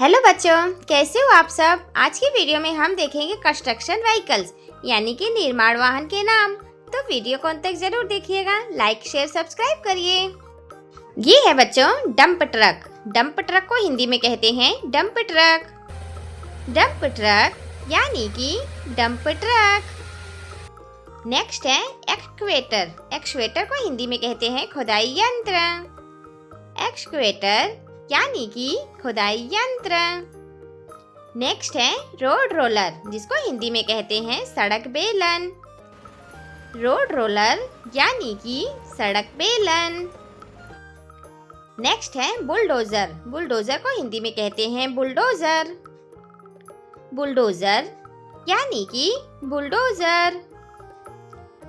Hello बच्चों, कैसे हो आप सब। आज की वीडियो में हम देखेंगे कंस्ट्रक्शन व्हीकल्स यानी कि निर्माण वाहन के नाम। तो वीडियो को अंत तक जरूर देखिएगा, लाइक शेयर सब्सक्राइब करिए। ये है बच्चों डंप ट्रक। डंप ट्रक को हिंदी में कहते हैं डंप ट्रक। डंप ट्रक यानी कि डंप ट्रक। नेक्स्ट है एक्सकवेटर। एक्सकवेटर को हिंदी में कहते हैं खुदाई यंत्र। एक्सकवेटर यानी कि खुदाई यंत्र। नेक्स्ट है रोड रोलर, जिसको हिंदी में कहते हैं सड़क बेलन। रोड रोलर यानी कि सड़क बेलन। नेक्स्ट है बुलडोजर। बुलडोजर को हिंदी में कहते हैं बुलडोजर। बुलडोजर यानी कि बुलडोजर।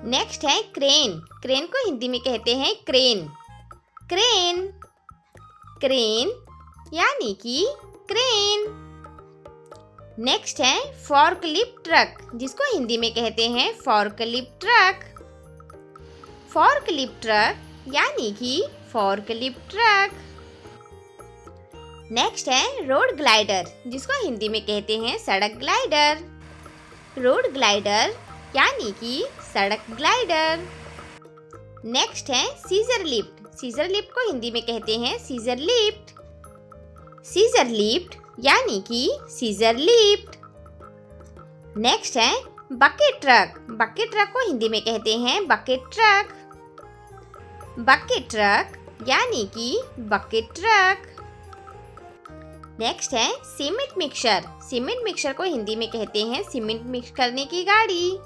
नेक्स्ट है क्रेन। क्रेन को हिंदी में कहते हैं क्रेन। क्रेन क्रेन यानी कि क्रेन। नेक्स्ट है फॉर्कलिफ्ट ट्रक, जिसको हिंदी में कहते हैं फॉर्कलिफ्ट ट्रक। फॉर्कलिफ्ट ट्रक यानी कि फॉर्कलिफ्ट ट्रक। नेक्स्ट है रोड ग्लाइडर, जिसको हिंदी में कहते हैं सड़क ग्लाइडर। रोड ग्लाइडर यानी कि सड़क ग्लाइडर। नेक्स्ट है सीजर लिफ्ट। सीजर लिफ्ट को हिंदी में कहते हैं सीजर लिफ्ट। सीजर लिफ्ट यानी कि सीजर लिफ्ट। नेक्स्ट है बकेट ट्रक। बकेट ट्रक को हिंदी में कहते हैं बकेट ट्रक। बकेट ट्रक यानी कि बकेट ट्रक। नेक्स्ट है सीमेंट मिक्सर। सीमेंट मिक्सर को हिंदी में कहते हैं सीमेंट मिक्स करने की गाड़ी।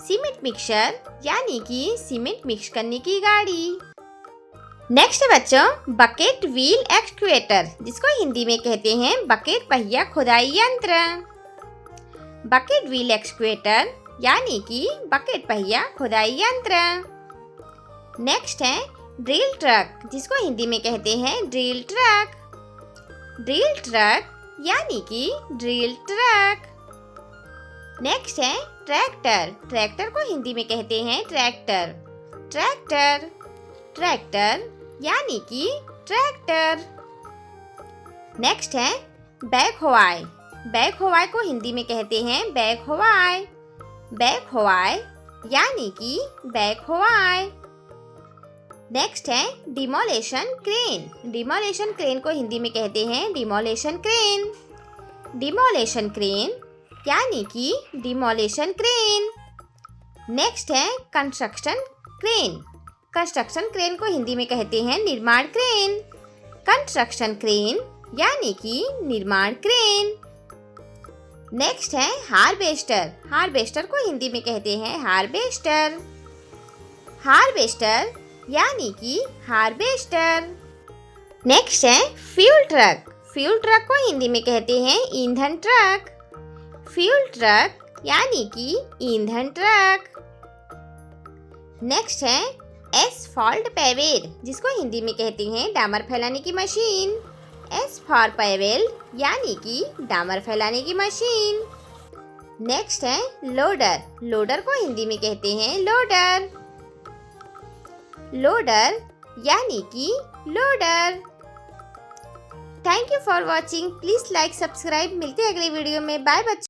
सीमेंट मिक्सर यानी कि सीमेंट मिक्स करने की गाड़ी। नेक्स्ट है बच्चों बकेट व्हील एक्सकवेटर, जिसको हिंदी में कहते हैं बकेट पहिया खुदाई यंत्र। बकेट व्हील एक्सकवेटर यानी कि बकेट पहिया खुदाई यंत्र। नेक्स्ट है ड्रिल ट्रक, जिसको हिंदी में कहते हैं ड्रिल ट्रक। ड्रिल ट्रक यानी कि ड्रिल ट्रक। नेक्स्ट है ट्रैक्टर। ट्रैक्टर को हिंदी में कहते हैं ट्रैक्टर। ट्रैक्टर ट्रैक्टर यानी कि ट्रैक्टर। नेक्स्ट है बैकहोआई। बैकहोआई को हिंदी में कहते हैं बैकहोआई। बैकहोआई यानी कि बैकहोआई। नेक्स्ट है डिमोलेशन क्रेन। डिमोलेशन क्रेन को हिंदी में कहते हैं डिमोलेशन क्रेन। डिमोलेशन क्रेन यानी कि डिमोलेशन क्रेन। नेक्स्ट है कंस्ट्रक्शन क्रेन। कंस्ट्रक्शन क्रेन को हिंदी में कहते हैं निर्माण क्रेन। कंस्ट्रक्शन क्रेन यानी कि निर्माण क्रेन। नेक्स्ट है हार्वेस्टर। हार्वेस्टर को हिंदी में कहते हैं हार्वेस्टर। हार्वेस्टर यानी कि हार्वेस्टर। नेक्स्ट है फ्यूल ट्रक। फ्यूल ट्रक को हिंदी में कहते हैं ईंधन ट्रक। फ्यूल ट्रक यानी कि ईंधन ट्रक। नेक्स्ट है एसफॉल्ट पेवेल, जिसको हिंदी में कहते हैं डामर फैलाने की मशीन। एस फॉर पेवेल यानी कि डामर फैलाने की मशीन। नेक्स्ट है लोडर। लोडर को हिंदी में कहते हैं लोडर। लोडर यानी कि loader. Thank you for watching. Please like subscribe. मिलते हैं अगले वीडियो में। बाय बच्चों।